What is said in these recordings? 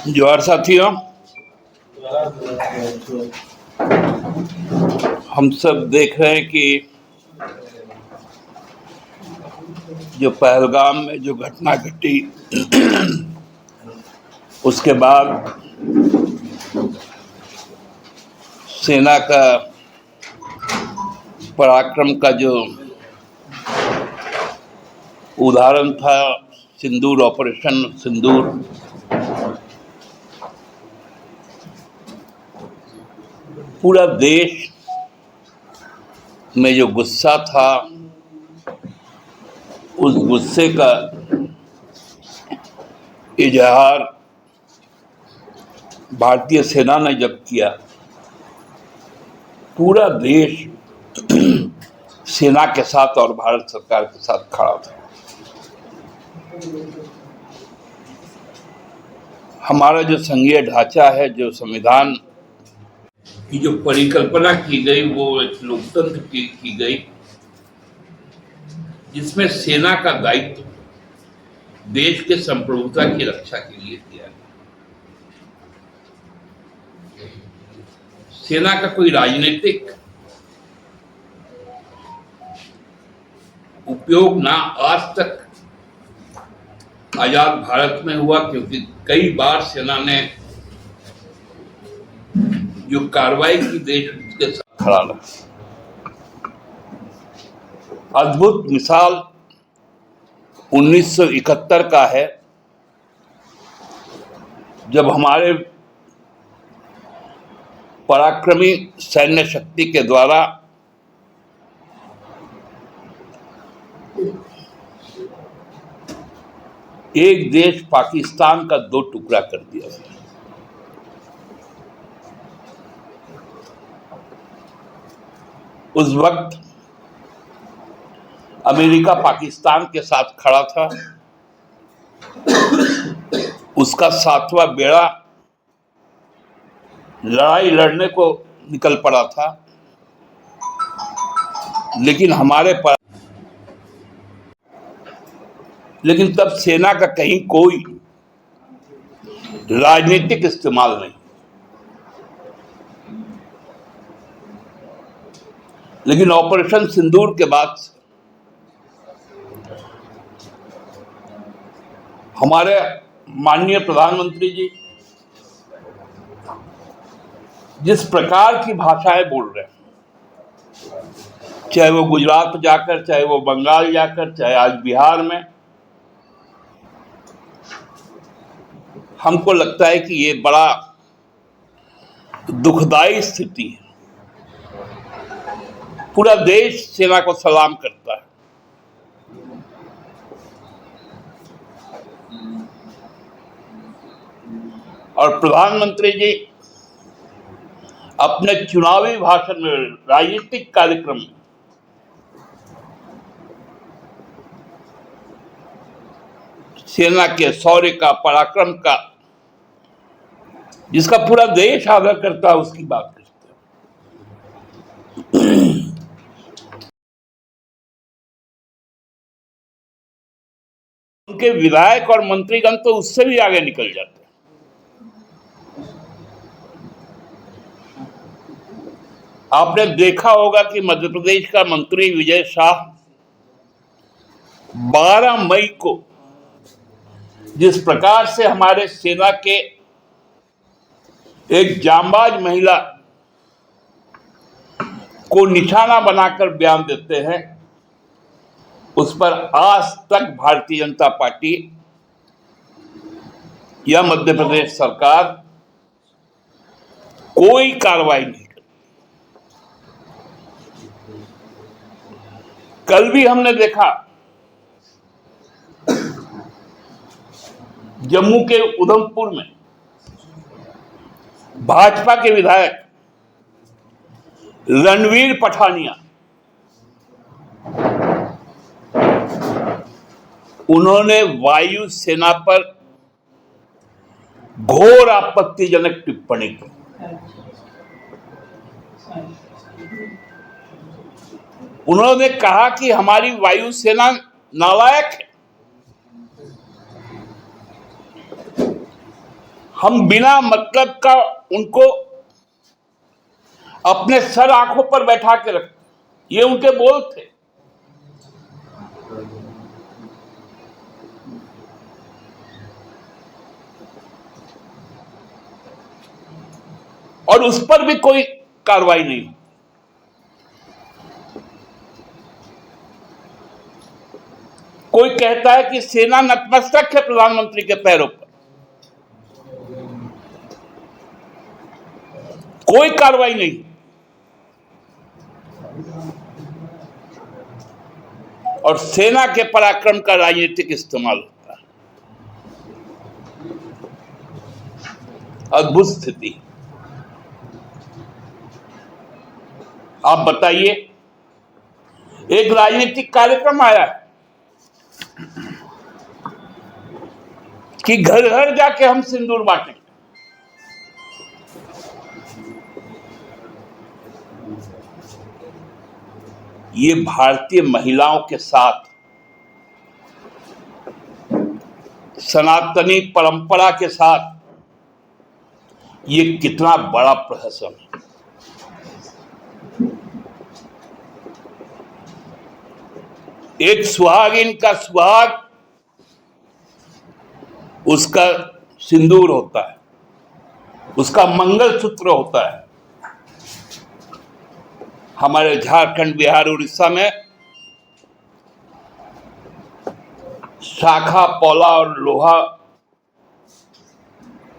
जोहार साथियों, हम सब देख रहे हैं कि जो पहलगाम में जो घटना घटी उसके बाद सेना का पराक्रम का जो उदाहरण था सिंदूर, ऑपरेशन सिंदूर, पूरा देश में जो गुस्सा था उस गुस्से का इजहार भारतीय सेना ने जब किया, पूरा देश सेना के साथ और भारत सरकार के साथ खड़ा था। हमारा जो संघीय ढांचा है, जो संविधान की जो परिकल्पना की गई, वो एक लोकतंत्र की गई, जिसमें सेना का दायित्व देश के संप्रभुता की रक्षा के लिए किया गया। सेना का कोई राजनीतिक उपयोग ना आज तक आजाद भारत में हुआ, क्योंकि कई बार सेना ने जो कार्रवाई की देश के साथ खड़ा रहा। अद्भुत मिसाल 1971 का है, जब हमारे पराक्रमी सैन्य शक्ति के द्वारा एक देश पाकिस्तान का 2 टुकड़ा कर दिया गया। उस वक्त अमेरिका पाकिस्तान के साथ खड़ा था, उसका 7वां बेड़ा लड़ाई लड़ने को निकल पड़ा था, लेकिन तब सेना का कहीं कोई राजनीतिक इस्तेमाल नहीं। लेकिन ऑपरेशन सिंदूर के बाद हमारे माननीय प्रधानमंत्री जी जिस प्रकार की भाषाएं बोल रहे हैं, चाहे वो गुजरात जाकर, चाहे वो बंगाल जाकर, चाहे आज बिहार में, हमको लगता है कि ये बड़ा दुखदाई स्थिति है। पूरा देश सेना को सलाम करता है। और प्रधानमंत्री जी अपने चुनावी भाषण में, राजनीतिक कार्यक्रम में सेना के शौर्य का, पराक्रम का, जिसका पूरा देश आदर करता है, उसकी बात करते हैं। उनके विधायक और मंत्रीगण तो उससे भी आगे निकल जाते हैं। आपने देखा होगा कि मध्य प्रदेश का मंत्री विजय शाह 12 मई को जिस प्रकार से हमारे सेना के एक जांबाज महिला को निशाना बनाकर बयान देते हैं, उस पर आज तक भारतीय जनता पार्टी या मध्य प्रदेश सरकार कोई कार्रवाई नहीं करती। कल भी हमने देखा जम्मू के उधमपुर में भाजपा के विधायक रणवीर पठानिया, उन्होंने वायु सेना पर घोर आपत्तिजनक टिप्पणी की। उन्होंने कहा कि हमारी वायुसेना नालायक है। हम बिना मतलब का उनको अपने सर आंखों पर बैठा के रखते। ये उनके बोल थे। और उस पर भी कोई कार्रवाई नहीं। कोई कहता है कि सेना नतमस्तक है प्रधानमंत्री के पैरों पर, कोई कार्रवाई नहीं। और सेना के पराक्रम का राजनीतिक इस्तेमाल होता है। अद्भुत स्थिति। आप बताइए, एक राजनीतिक कार्यक्रम आया है कि घर घर जाके हम सिंदूर बांटेंगे। ये भारतीय महिलाओं के साथ सनातनी परंपरा के साथ ये कितना बड़ा प्रहसन है। एक सुहागिन का सुहाग उसका सिंदूर होता है, उसका मंगलसूत्र होता है। हमारे झारखंड, बिहार, उड़ीसा में शाखा, पौला और लोहा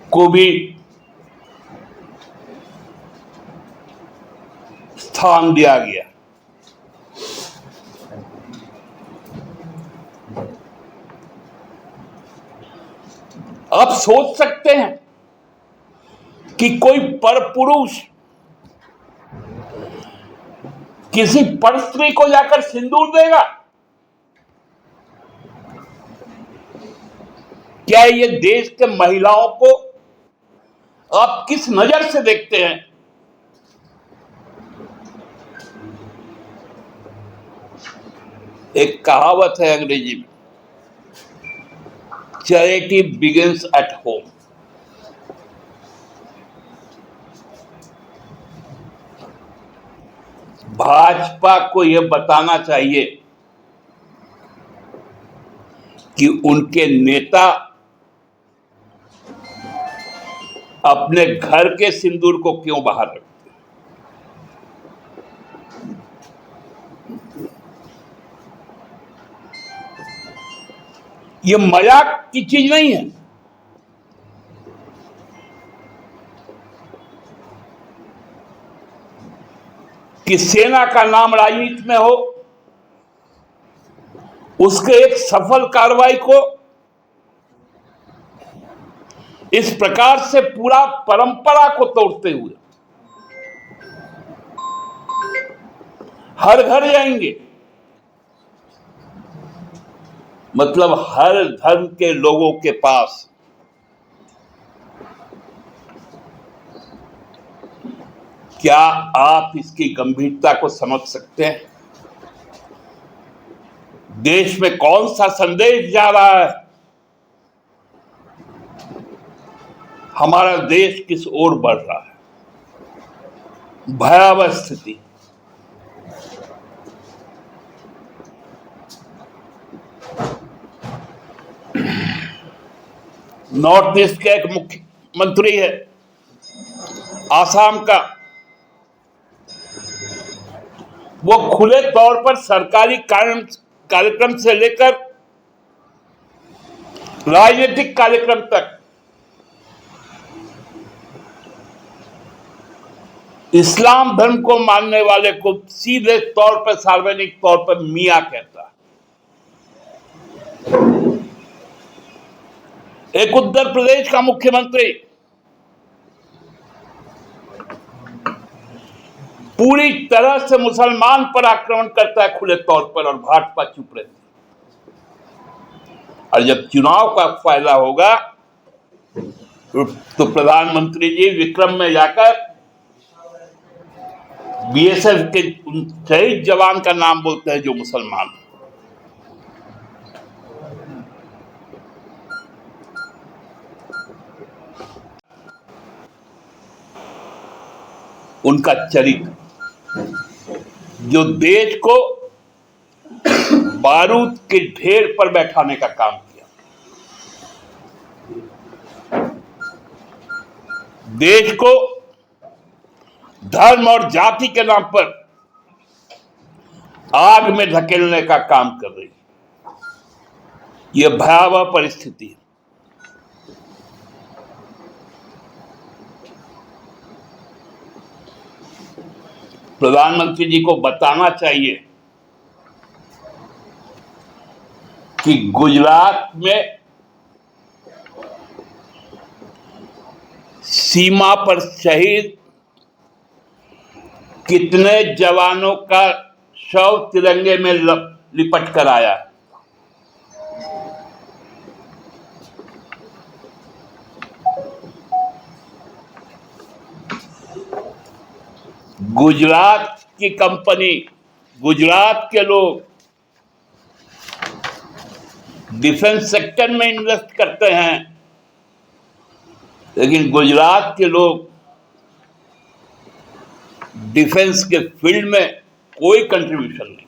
को भी स्थान दिया गया। आप सोच सकते हैं कि कोई परपुरुष किसी परस्त्री को जाकर सिंदूर देगा? क्या ये देश के महिलाओं को आप किस नजर से देखते हैं? एक कहावत है अंग्रेजी में, charity begins at home. Bhajpa को यह बताना चाहिए कि उनके नेता अपने घर के सिंदूर को क्यों बाहर रखते। ये मजाक की चीज नहीं है। कि सेना का नाम राजनीति में हो, उसके एक सफल कार्रवाई को इस प्रकार से पूरा परंपरा को तोड़ते हुए हर घर जाएंगे। मतलब हर धर्म के लोगों के पास क्या आप इसकी गंभीरता को समझ सकते हैं? देश में कौन सा संदेश जा रहा है? हमारा देश किस ओर बढ़ रहा है? भयावह स्थिति। नॉर्थ ईस्ट का एक मुख्यमंत्री है आसाम का, वो खुले तौर पर सरकारी कार्यक्रम से लेकर राजनीतिक कार्यक्रम तक इस्लाम धर्म को मानने वाले को सीधे तौर पर, सार्वजनिक तौर पर मियां कहता है। एक उत्तर प्रदेश का मुख्यमंत्री पूरी तरह से मुसलमान पर आक्रमण करता है खुले तौर पर, और भाजपा चुप रहती है। और जब चुनाव का फायदा होगा तो प्रधानमंत्री जी विक्रम में जाकर बीएसएफ के शहीद जवान का नाम बोलते हैं जो मुसलमान। उनका चरित्र, जो देश को बारूद के ढेर पर बैठाने का काम किया, देश को धर्म और जाति के नाम पर आग में धकेलने का काम कर रही है। यह भयावह परिस्थिति है। प्रधानमंत्री जी को बताना चाहिए कि गुजरात में सीमा पर शहीद कितने जवानों का शव तिरंगे में लिपट कर आया। गुजरात की कंपनी, गुजरात के लोग डिफेंस सेक्टर में इन्वेस्ट करते हैं, लेकिन गुजरात के लोग डिफेंस के फील्ड में कोई कंट्रीब्यूशन नहीं।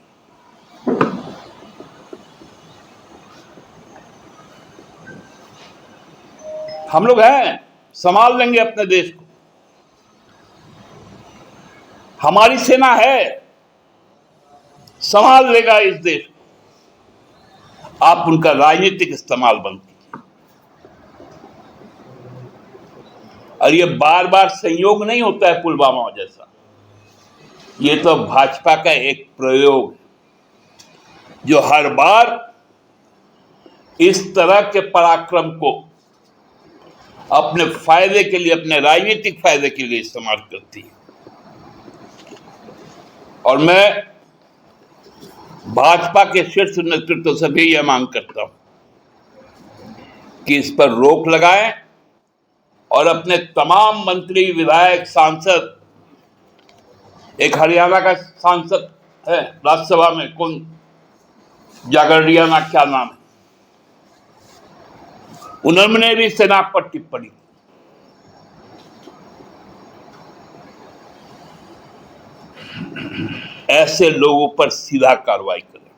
हम लोग हैं, संभाल लेंगे अपने देश को, हमारी सेना है, संभाल लेगा इस देश को। आप उनका राजनीतिक इस्तेमाल बंद कीजिए। और ये बार बार संयोग नहीं होता है पुलवामा जैसा, ये तो भाजपा का एक प्रयोग है जो हर बार इस तरह के पराक्रम को अपने फायदे के लिए, अपने राजनीतिक फायदे के लिए इस्तेमाल करती है। और मैं भाजपा के शीर्ष नेतृत्व से भी यह मांग करता हूं कि इस पर रोक लगाएं और अपने तमाम मंत्री, विधायक, सांसद, एक हरियाणा का सांसद है राज्यसभा में, कौन जागरणियाना क्या नाम है, उन्होंने भी सेना पर टिप्पणी, ऐसे लोगों पर सीधा कार्रवाई करें।